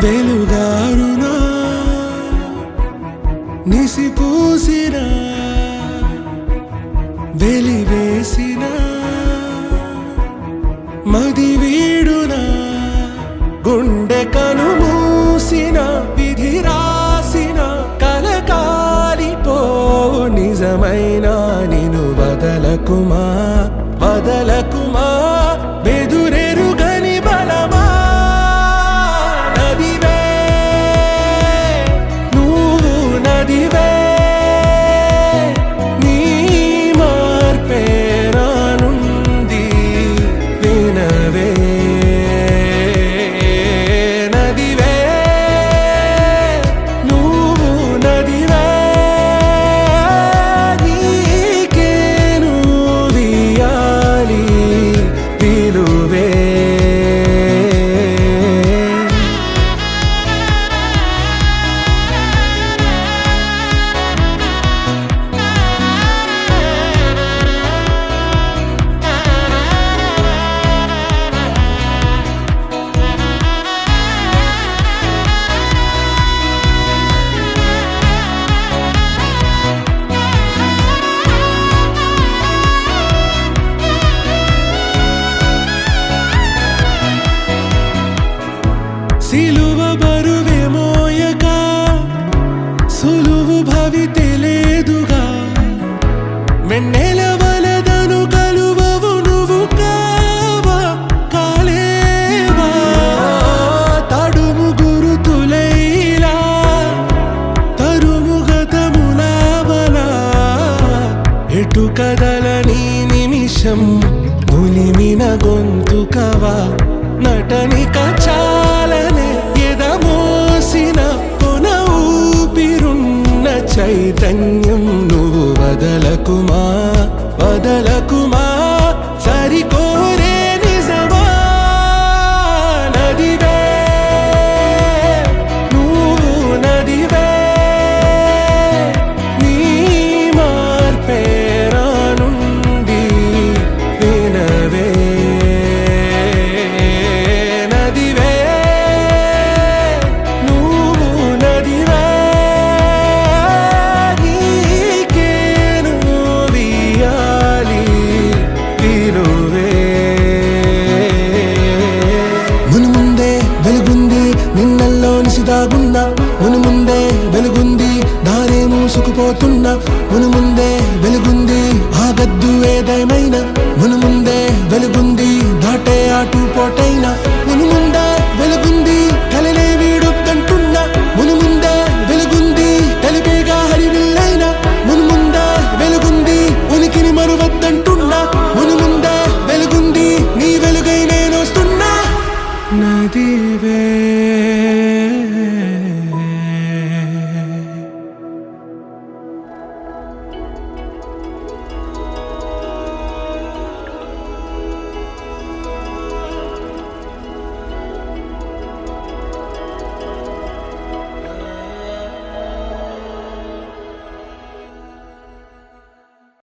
వెలుగారునా నిసిపూసిన వెలివేసిన మది వీడునా గుండె కనుమూసిన విధి రాసిన కలకాలిపోవు నిజమైన నిను వదలకుమా వదలకుమా బెదురెరుగని బలమా నదివే నువ్వు నదివే నీ మార్పే రానుంది వినవే నదివే నువ్వు నదివే నీకేను వియాలి పిలువే సిలువ బరువే మోయక సులువు భవితే లేదుగా వెన్నెల వలదను కలువవు నువ్వు కావా కాలేవా తడుము గురుతులైలా తరుము గతములావలా ఎటు కదలని నిమిషం నులిమిన గొంతుకవా నటనిక చాలనే ఎదమోసిన కొన ఊపిరున్న చైతన్యం నువ్వు వదలకుమా వదలకుమా సరికోరే నిజమా నదివే నువ్వు నదివే నీ మార్పే రానుంది వినవే నదివే నువ్వు నదివే నీకేను వియాలి పిలువే మునుముందే వెలుగుంది నిన్నల్లో నిసిదాగున్నా మునుముందే వెలుగుంది దారే మూసుకుపోతున్నా మునుముందే వెలుగుంది ఆగద్దు ఏదేమైనా మునుముందే వెలుగుంది దాటే ఆటు పోటైనా మునుముందే వెలుగుంది కలలే వీడొద్దంటున్నా మునుముందే వెలుగుంది తెలిపేగా హరివిల్లైనా మునుముందే వెలుగుంది ఉనికిని మరువద్దంటున్నా మునుముందే వెలుగుంది నీ వెలుగై నేనొస్తున్నా నది